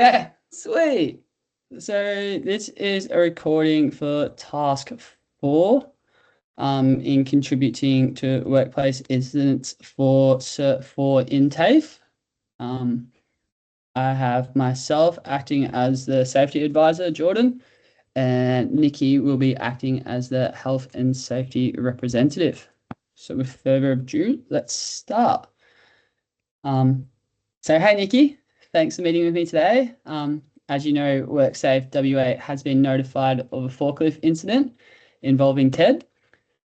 Yeah, sweet. So this is a recording for task 4, in contributing to workplace incidents for Cert 4 in TAFE. I have myself acting as the safety advisor, Jordan, and Nikki will be acting as the health and safety representative. So with further ado, let's start. So hey Nikki, thanks for meeting with me today. As you know, WorkSafe WA has been notified of a forklift incident involving Ted.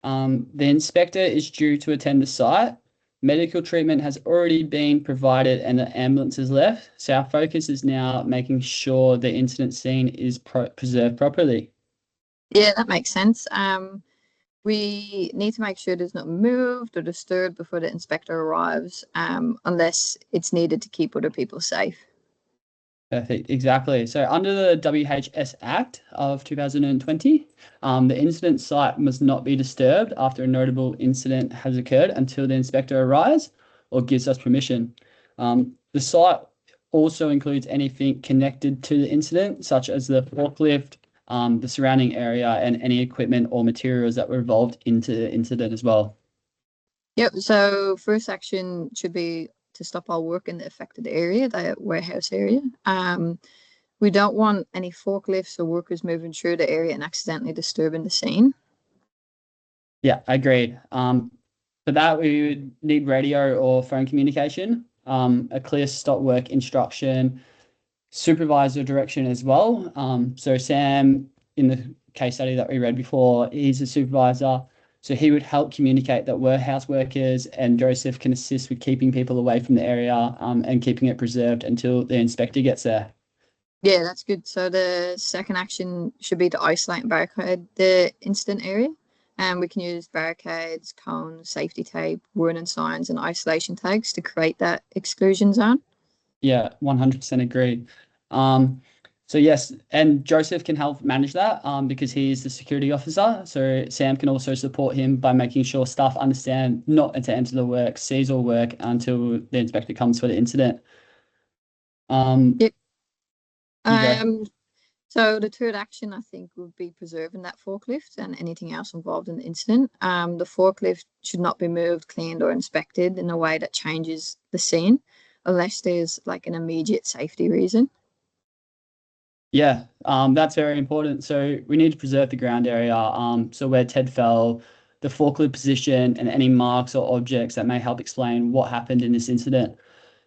The inspector is due to attend the site. Medical treatment has already been provided and the ambulance has left. So our focus is now making sure the incident scene is preserved properly. Yeah, that makes sense. We need to make sure it is not moved or disturbed before the inspector arrives, unless it's needed to keep other people safe. Perfect, exactly. So under the WHS Act of 2020, the incident site must not be disturbed after a notable incident has occurred until the inspector arrives or gives us permission. The site also includes anything connected to the incident, such as the forklift, the surrounding area, and any equipment or materials that were involved into the incident as well. Yep, so first action should be to stop all work in the affected area, the warehouse area. We don't want any forklifts or workers moving through the area and accidentally disturbing the scene. Yeah, agreed. For that, we would need radio or phone communication, a clear stop work instruction, supervisor direction as well. So Sam, in the case study that we read before, he's a supervisor. So he would help communicate that warehouse workers and Joseph can assist with keeping people away from the area, and keeping it preserved until the inspector gets there. Yeah, that's good. So the second action should be to isolate and barricade the incident area. And we can use barricades, cones, safety tape, warning signs, and isolation tags to create that exclusion zone. Yeah, 100% agree. So yes, and Joseph can help manage that, because he is the security officer. So Sam can also support him by making sure staff understand not to enter the work, sees all work until the inspector comes for the incident. Um, Yep. you go. Um, so the third action, I think, would be preserving that forklift and anything else involved in the incident. The forklift should not be moved, cleaned, or inspected in a way that changes the scene, unless there's like an immediate safety reason. Yeah, that's very important. So we need to preserve the ground area. So where Ted fell, the forklift position, and any marks or objects that may help explain what happened in this incident.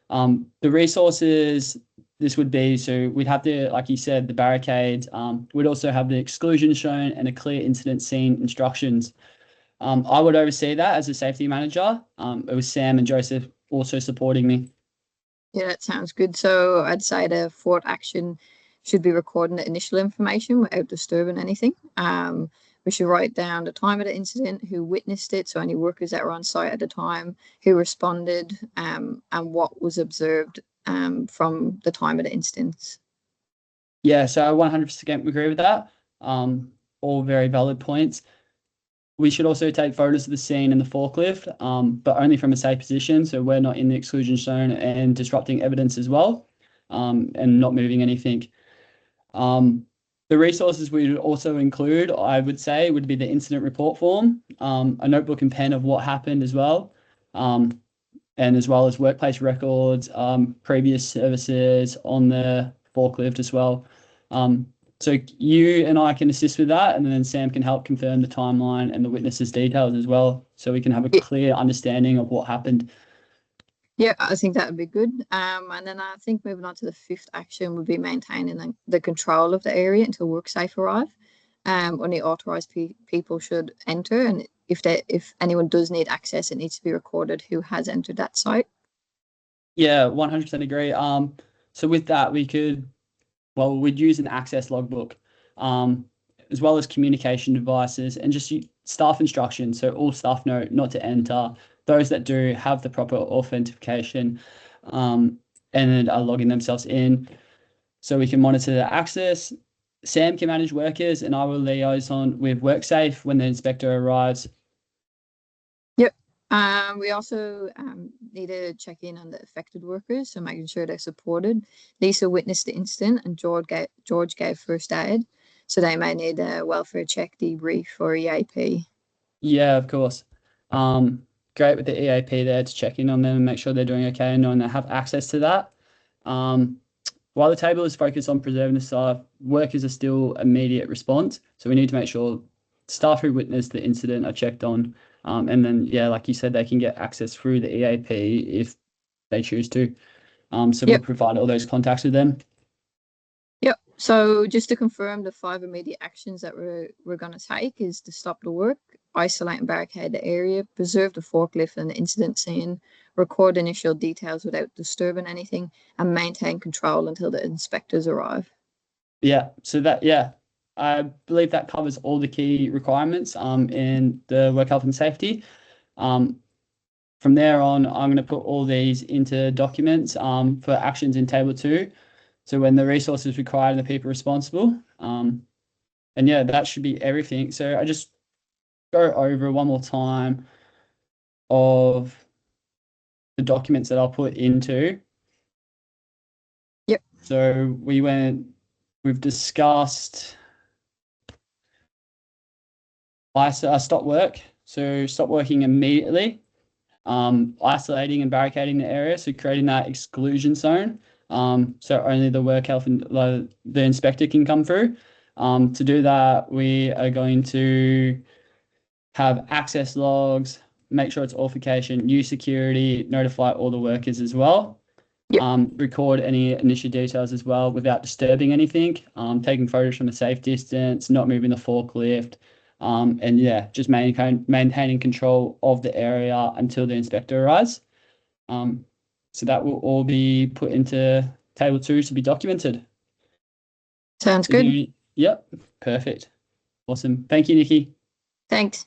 The resources this would be, so we'd have the, like you said, the barricades. We'd also have the exclusion shown and a clear incident scene instructions. I would oversee that as a safety manager. It was Sam and Joseph also supporting me. Yeah, that sounds good. So I'd say the fourth action should be recording the initial information without disturbing anything. We should write down the time of the incident, who witnessed it, so any workers that were on site at the time, who responded, and what was observed from the time of the instance. Yeah, so I 100% agree with that. All very valid points. We should also take photos of the scene and the forklift, but only from a safe position. So we're not in the exclusion zone and disrupting evidence as well, and not moving anything. The resources we would also include, I would say, would be the incident report form, a notebook and pen of what happened as well, and as well as workplace records, previous services on the forklift as well. So you and I can assist with that, and then Sam can help confirm the timeline and the witnesses' details as well, so we can have a Yeah, clear understanding of what happened. yeah, I think that would be good. And then I think moving on to the fifth action would be maintaining the control of the area until WorkSafe arrive. Only authorized people should enter, and if anyone does need access, it needs to be recorded who has entered that site. Yeah, 100% agree. So with that, we'd use an access logbook, um, as well as communication devices and just staff instructions. So all staff know not to enter. Those that do have the proper authentication, and are logging themselves in, so we can monitor the access. Sam can manage workers, and I will liaison with WorkSafe when the inspector arrives. Yep. We also need to check in on the affected workers, so making sure they're supported. Lisa witnessed the incident and George gave first aid, so they may need a welfare check, debrief, or EAP. Yeah, of course. Great with the EAP there to check in on them and make sure they're doing okay and knowing they have access to that. While the table is focused on preserving the staff, workers are still immediate response. So we need to make sure staff who witnessed the incident are checked on. And then, yeah, like you said, they can get access through the EAP if they choose to. So we'll Yep. provide all those contacts with them. Yep. So just to confirm, the 5 immediate actions that we're going to take is to stop the work, isolate and barricade the area, preserve the forklift and the incident scene, record initial details without disturbing anything, and maintain control until the inspectors arrive. Yeah. So I believe that covers all the key requirements in the work health and safety. From there on, I'm going to put all these into documents for actions in table 2. So when the resources required and the people responsible. And yeah, that should be everything. So I just go over one more time of the documents that I'll put into. Yep. So we've discussed stop work. So stop working immediately. Isolating and barricading the area, so creating that exclusion zone. So only the work health and the inspector can come through. To do that, we are going to have access logs, make sure it's authentication, use security, notify all the workers as well. Yep. Record any initial details as well without disturbing anything. Taking photos from a safe distance, not moving the forklift. And yeah, just maintaining control of the area until the inspector arrives. So that will all be put into table 2 to be documented. Sounds good. Yep, perfect. Awesome. Thank you, Nikki. Thanks.